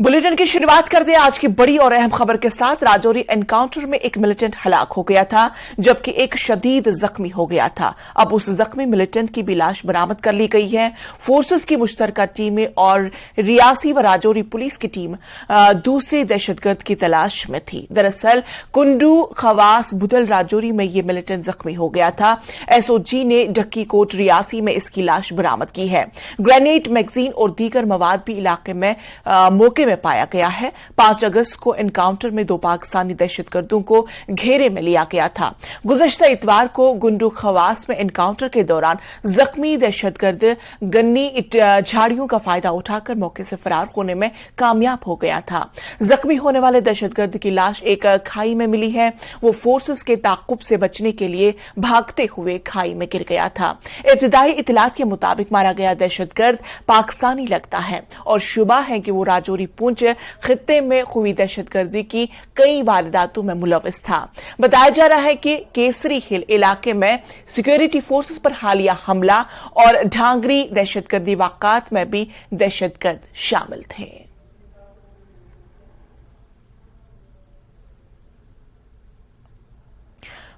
Bulletin की शुरुआत करते हैं आज की बड़ी और अहम खबर के साथ। राजौरी एनकाउंटर में एक मिलिटेंट हलाक हो गया था जबकि एक शदीद जख्मी हो गया था। अब उस जख्मी मिलिटेंट की भी लाश बरामद कर ली गई है। फोर्सेस की मुश्तरका टीमें और रियासी व राजौरी पुलिस की टीम दूसरे दहशतगर्द की तलाश में थी। दरअसल कुंडू खवास बुदल राजौरी में यह मिलिटेंट जख्मी हो गया था। एसओजी ने ढक्की कोट रियासी में इसकी लाश बरामद की है। ग्रेनेड, मैगजीन और दीगर मवाद भी इलाके में मौके में पाया गया है। 5 अगस्त को एनकाउंटर में 2 पाकिस्तानी दहशतगर्दों को घेरे में लिया गया था। गुज़श्ता इतवार को गुंडू खवास में एनकाउंटर के दौरान जख्मी दहशतगर्द गन्नी झाड़ियों का फायदा उठाकर मौके से फरार होने में कामयाब हो गया था। जख्मी होने वाले दहशतगर्द की लाश एक खाई में मिली है। वो फोर्सेस के ताकुब से बचने के लिए भागते हुए खाई में गिर गया था। इब्तिदाई इतलात के मुताबिक मारा गया दहशतगर्द पाकिस्तानी लगता है और शुबा है कि वो राजौरी पुंछ खित्ते में हुई दहशतगर्दी की कई वारदातों में मुलविस था। बताया जा रहा है कि केसरी हिल इलाके में सिक्योरिटी फोर्सेस पर हालिया हमला और ढांगरी दहशतगर्दी वाक़ात में भी दहशतगर्द शामिल थे।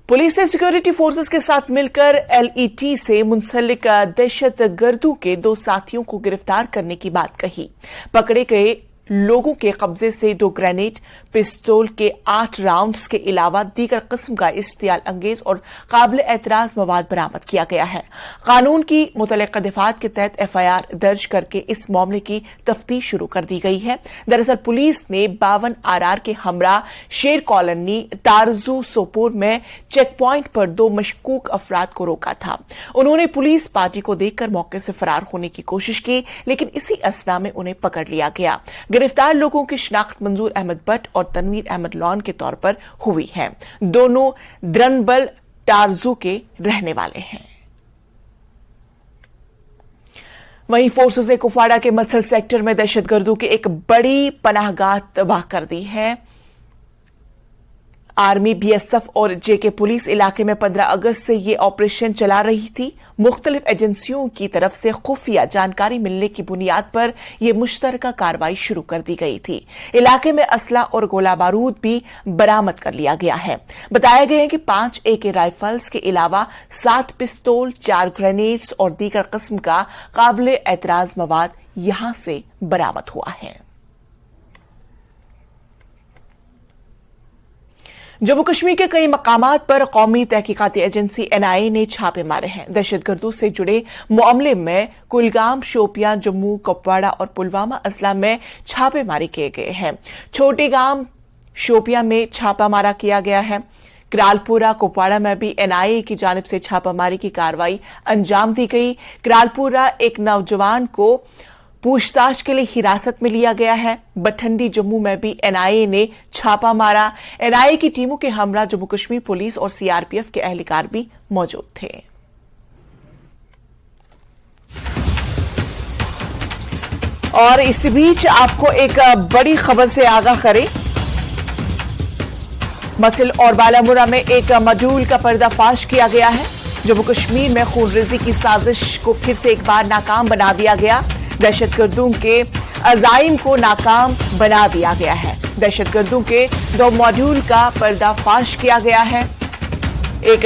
पुलिस ने सिक्योरिटी फोर्सेस के साथ मिलकर एलईटी से मुंसलिक दहशतगर्दों के 2 साथियों को गिरफ्तार करने की बात कही। पकड़े गए लोगों के कब्जे से 2 ग्रेनेड, पिस्तौल के 8 राउंड्स के अलावा दीगर किस्म का इश्तियाल अंगेज और काबिल एतराज मवाद बरामद किया गया है। कानून की मुतल्लिका दफात के तहत एफआईआर दर्ज करके इस मामले की तफ्तीश शुरू कर दी गई है। दरअसल पुलिस ने 52 आरआर के हमरा शेर कॉलोनी तारजू सोपोर में चेक प्वाइंट पर 2 मशकूक अफराद को रोका था। उन्होंने पुलिस पार्टी को देखकर मौके से फरार होने की कोशिश की, लेकिन इसी असना में उन्हें पकड़ लिया गया। गिरफ्तार लोगों की शिनाख्त मंजूर अहमद भट्ट और तनवीर अहमद लॉन के तौर पर हुई है। दोनों द्रनबल टारजू के रहने वाले हैं। वहीं फोर्सेस ने कुपवाड़ा के मसल सेक्टर में दहशतगर्दों की एक बड़ी पनाहगाह तबाह कर दी है। आर्मी, बीएसएफ और जेके पुलिस इलाके में 15 अगस्त से ये ऑपरेशन चला रही थी। मुख्तलिफ एजेंसियों की तरफ से खुफिया जानकारी मिलने की बुनियाद पर यह मुश्तरका कार्रवाई शुरू कर दी गई थी। इलाके में असला और गोला बारूद भी बरामद कर लिया गया है। बताया गया है कि 5 AK राइफल्स के अलावा 7 पिस्तौल, 4 ग्रेनेड्स और दीगर किस्म का काबिल एतराज मवाद यहां से बरामद हुआ है। जम्मू कश्मीर के कई मकामात पर कौमी तहकीकाती एजेंसी NIA ने छापे मारे हैं। दहशतगर्दों से जुड़े मामले में कुलगाम, शोपियां, जम्मू, कुपवाड़ा और पुलवामा अजला में छापेमारी किए गए हैं। छोटे गांव शोपियां में छापामारा किया गया है। करालपुरा, कुपवाड़ा में भी NIA की जानिब से छापामारी की कार्रवाई अंजाम दी गई। करालपुरा एक नौजवान को पूछताछ के लिए हिरासत में लिया गया है। बठंडी, जम्मू में भी NIA ने छापा मारा। NIA की टीमों के हमरा जम्मू कश्मीर पुलिस और CRPF के एहलकार भी मौजूद थे। और इसी बीच आपको एक बड़ी खबर से आगाह करें। मसिल और बालामुरा में एक मॉड्यूल का पर्दाफाश किया गया है। जम्मू कश्मीर में खूनरेजी की साजिश को फिर से एक बार नाकाम बना दिया गया। दहशतगर्दों के अज़ाइम को नाकाम बना दिया गया है। दहशतगर्दों के 2 मॉड्यूल का पर्दाफाश किया गया है। एक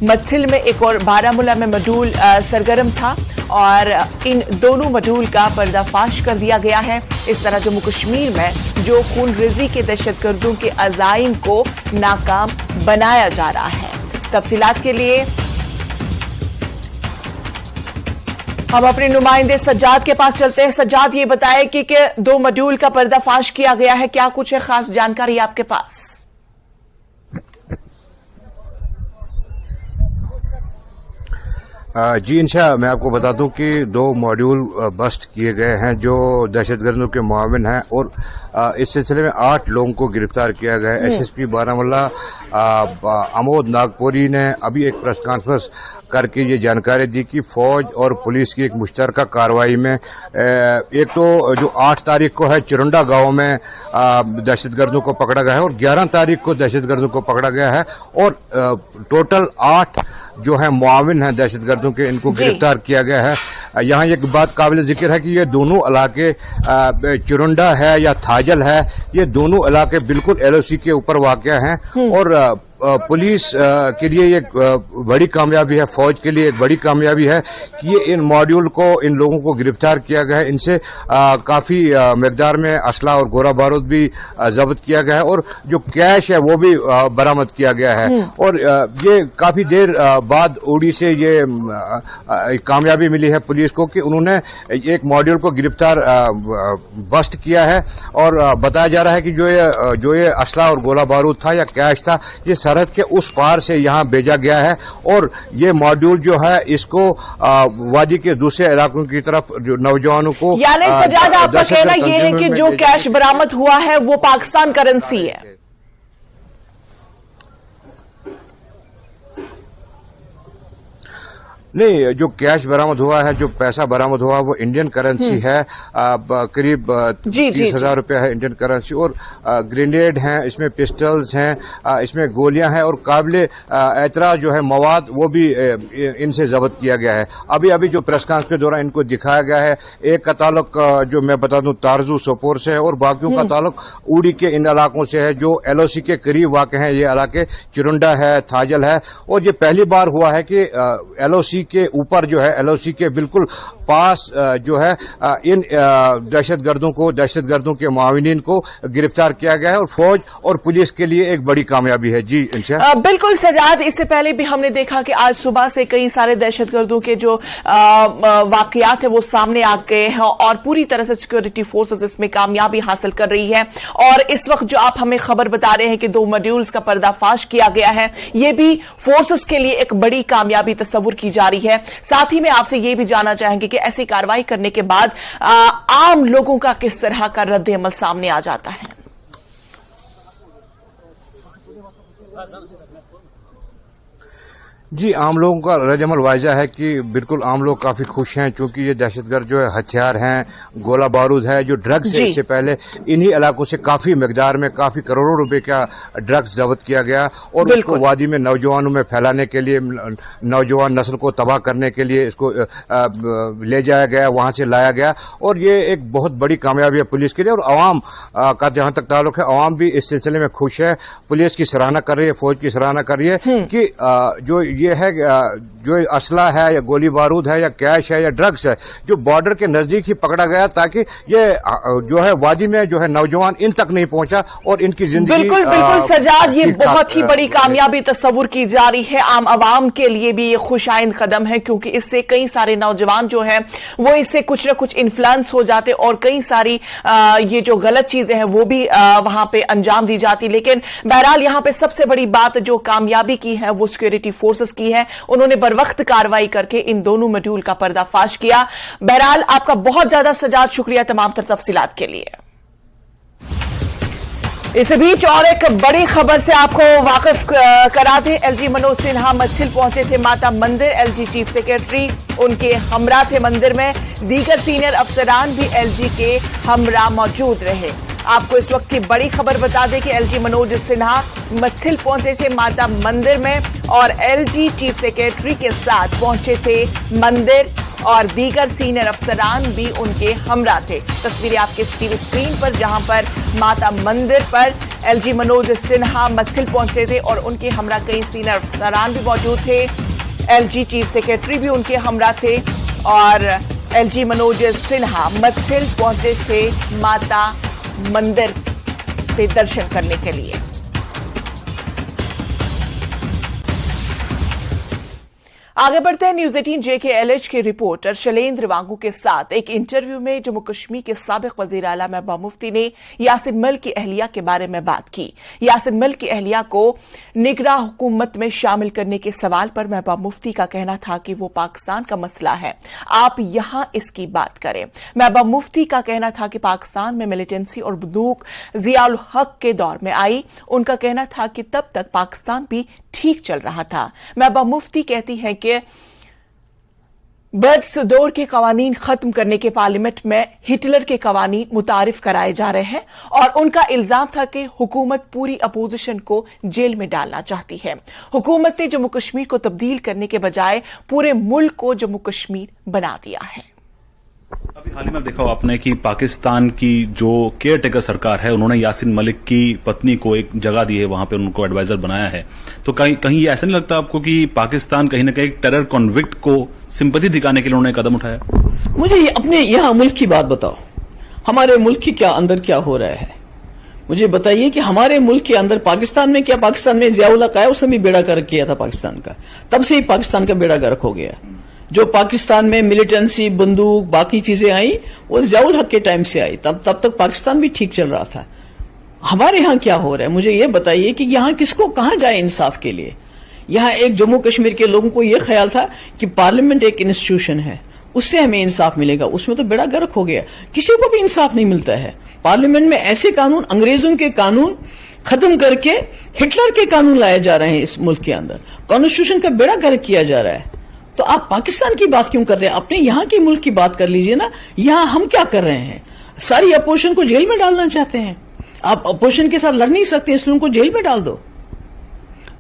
मसिल में, एक और बारामूला में मॉड्यूल सरगर्म था और इन दोनों मॉड्यूल का पर्दाफाश कर दिया गया है। इस तरह जम्मू कश्मीर में जो खूनरेजी के दहशतगर्दों के अज़ाइम को नाकाम बनाया जा रहा है। तफसीलात के लिए हम अपने नुमाइंदे सज्जाद के पास चलते हैं। सज्जाद, ये बताएं कि 2 मॉड्यूल का पर्दाफाश किया गया है, क्या कुछ है खास जानकारी आपके पास? जी इंशा, मैं आपको बता दूं कि 2 मॉड्यूल बस्ट किए गए हैं जो दहशतगर्दों के मुआविन हैं और इस सिलसिले में 8 लोगों को गिरफ्तार किया गया है। एसएसपी बारामूला अमोद नागपुरी ने अभी एक प्रेस कॉन्फ्रेंस करके ये जानकारी दी कि फौज और पुलिस की एक मुश्तरका कार्रवाई में एक तो जो 8 तारीख को है चुरंडा गांव में दहशतगर्दों को पकड़ा गया है और 11 तारीख को दहशतगर्दों को पकड़ा गया है और टोटल 8 जो है मुआविन हैं दहशतगर्दों के, इनको गिरफ्तार किया गया है। यहाँ एक बात काबिल जिक्र है कि ये दोनों इलाके चुरंडा है या थाजल है, ये दोनों इलाके बिल्कुल एलओसी के ऊपर वाक़या हैं और पुलिस के लिए एक बड़ी कामयाबी है, फौज के लिए एक बड़ी कामयाबी है कि ये इन मॉड्यूल को, इन लोगों को गिरफ्तार किया गया है। इनसे काफ़ी मकदार में असला और गोला बारूद भी जब्त किया गया है और जो कैश है वो भी बरामद किया गया है और ये काफ़ी देर बाद उड़ी से ये कामयाबी मिली है पुलिस को कि उन्होंने एक मॉड्यूल को गिरफ्तार बस्ट किया है और बताया जा रहा है कि जो ये असला और गोला बारूद था या कैश था, ये सरहद के उस पार से यहाँ भेजा गया है और ये मॉड्यूल जो है इसको वादी के दूसरे इलाकों की तरफ जो नौजवानों को, यानी सजाद आपका कहना ये है कि जो कैश बरामद हुआ है वो पाकिस्तान करेंसी है? नहीं, जो कैश बरामद हुआ है, जो पैसा बरामद हुआ वो इंडियन करेंसी है, करीब 30,000 रुपया है इंडियन करेंसी और ग्रेनेड हैं, इसमें पिस्टल्स हैं, इसमें गोलियां हैं और काबिल एतराज जो है मवाद वो भी इनसे जब्त किया गया है। अभी जो प्रेस कॉन्फ्रेंस के दौरान इनको दिखाया गया है, एक का ताल्लुक जो मैं बता दूं तारजू सोपोर से है और बाकियों का ताल्लुक उड़ी के इन इलाकों से है जो एलओसी के करीब वाक़ हैं। ये इलाके चुरंडा है, थाजल है और ये पहली बार हुआ है कि एलओसी के ऊपर जो है, एलओसी के बिल्कुल पास जो है इन दहशतगर्दों के मुआविनीन को गिरफ्तार किया गया है और फौज और पुलिस के लिए एक बड़ी कामयाबी है। जी इंशा। बिल्कुल सजाद, इससे पहले भी हमने देखा कि आज सुबह से कई सारे दहशतगर्दों के जो वाकयात है वो सामने आ गए हैं और पूरी तरह से सिक्योरिटी फोर्सेस इसमें कामयाबी हासिल कर रही है और इस वक्त जो आप हमें खबर बता रहे हैं कि 2 मॉड्यूल्स का पर्दाफाश किया गया है, ये भी फोर्सेस के लिए एक बड़ी कामयाबी तस्वुर की जा रही है। साथ ही में आपसे ये भी जानना चाहेंगे कि ऐसी कार्रवाई करने के बाद आम लोगों का किस तरह का रद्द-ए-अमल सामने आ जाता है? जी, आम लोगों का रद्द-ए-अमल वाज़ह है कि बिल्कुल आम लोग काफ़ी खुश हैं क्योंकि ये दहशतगर्द जो है हथियार हैं, गोला बारूद है, जो ड्रग्स है, इससे पहले इन्हीं इलाकों से काफ़ी मकदार में काफ़ी करोड़ों रुपए का ड्रग्स जब्त किया गया और उसको वादी में नौजवानों में फैलाने के लिए, नौजवान नस्ल को तबाह करने के लिए इसको ले जाया गया, वहाँ से लाया गया और ये एक बहुत बड़ी कामयाबी है पुलिस के लिए और अवाम का जहाँ तक ताल्लुक है, अवाम भी इस सिलसिले में खुश है। पुलिस की सराहना कर रही है, फौज की सराहना कर रही है कि जो ये है, जो असला है या गोली बारूद है या कैश है या ड्रग्स है, जो बॉर्डर के नजदीक ही पकड़ा गया ताकि ये जो है वादी में जो है नौजवान इन तक नहीं पहुंचा और इनकी जिंदगी बिल्कुल सजाद, ये बहुत ही बड़ी कामयाबी तस्वुर की जा रही है। आम आवाम के लिए भी ये खुशाइंद कदम है क्योंकि इससे कई सारे नौजवान जो है वो इससे कुछ न कुछ इन्फ्लुएंस हो जाते और कई सारी ये जो गलत चीजें हैं वो भी वहां पे अंजाम दी जाती। लेकिन बहरहाल यहां पे सबसे बड़ी बात जो कामयाबी की है वो सिक्योरिटी फोर्सेस की है। उन्होंने बरवक्त कार्रवाई करके इन दोनों मॉड्यूल का पर्दाफाश किया। बहरहाल आपका बहुत ज्यादा सजाद शुक्रिया तमाम तर तफसीलात के लिए। इस बीच और एक बड़ी खबर से आपको वाकिफ करा दें। एलजी मनोज सिन्हा मच्छिल पहुंचे थे माता मंदिर। एलजी चीफ सेक्रेटरी उनके हमरा थे मंदिर में। दीगर सीनियर अफसरान भी एलजी के हमरा मौजूद रहे। आपको इस वक्त की बड़ी खबर बता दें कि एलजी मनोज सिन्हा मच्छिल पहुंचे थे माता मंदिर में और एलजी चीफ सेक्रेटरी के साथ पहुंचे थे मंदिर और दीगर सीनियर अफसरान भी उनके हमरा थे। तस्वीरें आपके टीवी स्क्रीन पर जहां पर माता मंदिर पर एलजी मनोज सिन्हा मच्छिल पहुंचे थे और उनके हमरा कई सीनियर अफसरान भी मौजूद थे। एलजी चीफ सेक्रेटरी भी उनके हमरा थे और एलजी मनोज सिन्हा मच्छिल पहुंचे थे माता मंदिर पे दर्शन करने के लिए। आगे बढ़ते हैं। न्यूज 18 JKLH के रिपोर्टर शैलेंद्र वांगू के साथ एक इंटरव्यू में जम्मू कश्मीर के साबिक वजीर आला महबूबा मुफ्ती ने यासिन मलिक की अहलिया के बारे में बात की। यासिन मलिक की अहलिया को निगरां हुकूमत में शामिल करने के सवाल पर महबूबा मुफ्ती का कहना था कि वो पाकिस्तान का मसला है, आप यहां इसकी बात करें। महबूबा मुफ्ती का कहना था कि पाकिस्तान में मिलिटेंसी और बंदूक जियाउल हक के दौर में आई। उनका कहना था कि तब तक पाकिस्तान भी ठीक चल रहा था। महबूबा मुफ्ती कहती हैं कि बर्ड्स दौर के कवानीन खत्म करने के पार्लियामेंट में हिटलर के कवानीन मुतारिफ कराए जा रहे हैं और उनका इल्जाम था कि हुकूमत पूरी अपोजिशन को जेल में डालना चाहती है। हुकूमत ने जम्मू कश्मीर को तब्दील करने के बजाय पूरे मुल्क को जम्मू कश्मीर बना दिया है। अभी हाल ही में देखा आपने कि पाकिस्तान की जो केयर टेकर सरकार है, उन्होंने यासिन मलिक की पत्नी को एक जगह दी है, वहां पे उनको एडवाइजर बनाया है। तो कहीं ये ऐसा नहीं लगता आपको कि पाकिस्तान कहीं ना कहीं टेरर कॉन्विक्ट को सिंपैथी दिखाने के लिए उन्होंने कदम उठाया? मुझे अपने यहाँ मुल्क की बात बताओ, हमारे मुल्क के क्या अंदर क्या हो रहा है मुझे बताइए कि हमारे मुल्क के अंदर पाकिस्तान में क्या, पाकिस्तान में जियाउल हक आया, उसने भी बेड़ा गर्क किया था पाकिस्तान का, तब से ही पाकिस्तान का बेड़ा गर्क हो गया। जो पाकिस्तान में मिलिटेंसी, बंदूक, बाकी चीजें आई वो जियाउल हक के टाइम से आई, तब तक पाकिस्तान भी ठीक चल रहा था। हमारे यहाँ क्या हो रहा है मुझे ये बताइए कि यहाँ किसको कहाँ जाए इंसाफ के लिए। यहाँ एक जम्मू कश्मीर के लोगों को यह ख्याल था कि पार्लियामेंट एक इंस्टीट्यूशन है, उससे हमें इंसाफ मिलेगा, उसमें तो बेड़ा गर्क हो गया, किसी को भी इंसाफ नहीं मिलता है। पार्लियामेंट में ऐसे कानून, अंग्रेजों के कानून खत्म करके हिटलर के कानून लाए जा रहे हैं इस मुल्क के अंदर, कॉन्स्टिट्यूशन का बेड़ा गर्क किया जा रहा है। तो आप पाकिस्तान की बात क्यों कर रहे हैं? अपने यहाँ के मुल्क की बात कर लीजिए ना। यहाँ हम क्या कर रहे हैं? सारी अपोजिशन को जेल में डालना चाहते हैं। आप अपोजिशन के साथ लड़ नहीं सकते, इसलिए उनको जेल में डाल दो।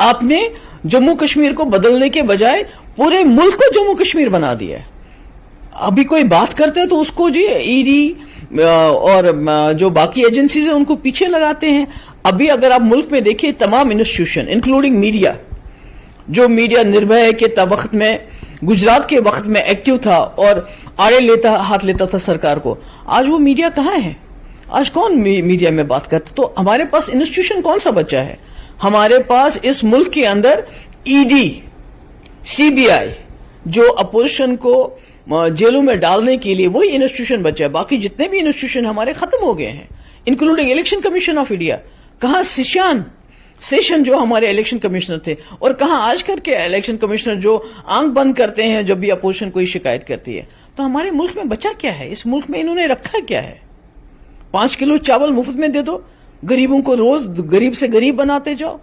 आपने जम्मू कश्मीर को बदलने के बजाय पूरे मुल्क को जम्मू कश्मीर बना दिया है। अभी कोई बात करते हैं तो उसको जी ईडी और जो बाकी एजेंसीज है उनको पीछे लगाते हैं। अभी अगर आप मुल्क में देखिए, तमाम इंस्टीट्यूशन इंक्लूडिंग मीडिया, जो मीडिया निर्भय के वक्त में, गुजरात के वक्त में एक्टिव था और आड़े हाथ लेता था सरकार को, आज वो मीडिया कहाँ है? आज कौन मीडिया में बात करता? तो हमारे पास इंस्टीट्यूशन कौन सा बचा है? हमारे पास इस मुल्क के अंदर ईडी, सीबीआई, जो अपोजिशन को जेलों में डालने के लिए वही इंस्टीट्यूशन बचा है। बाकी जितने भी इंस्टीट्यूशन हमारे खत्म हो गए हैं, including election commission of India. कहां सेशन जो हमारे इलेक्शन कमिश्नर थे, और कहां आजकल के इलेक्शन कमिश्नर जो आंख बंद करते हैं जब भी अपोजिशन कोई शिकायत करती है। तो हमारे मुल्क में बचा क्या है? इस मुल्क में इन्होंने रखा क्या है? 5 किलो चावल मुफ्त में दे दो, गरीबों को रोज गरीब से गरीब बनाते जाओ,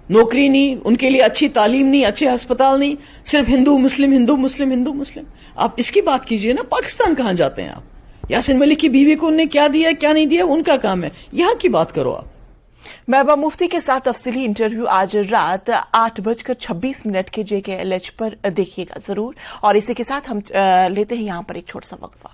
नौकरी नहीं, उनके लिए अच्छी तालीम नहीं, अच्छे अस्पताल नहीं, सिर्फ हिंदू मुस्लिम, हिंदू मुस्लिम, हिंदू मुस्लिम। आप इसकी बात कीजिए ना। पाकिस्तान कहां जाते हैं आप? यासिन मलिक की बीवी को उन्होंने क्या दिया क्या नहीं दिया, उनका काम है। यहां की बात करो आप। महबूबा मुफ्ती के साथ तफसीली इंटरव्यू आज रात 8:26 के JKLH पर देखिएगा जरूर। और इसी के साथ हम लेते हैं यहां पर एक छोटा सा वक्फा।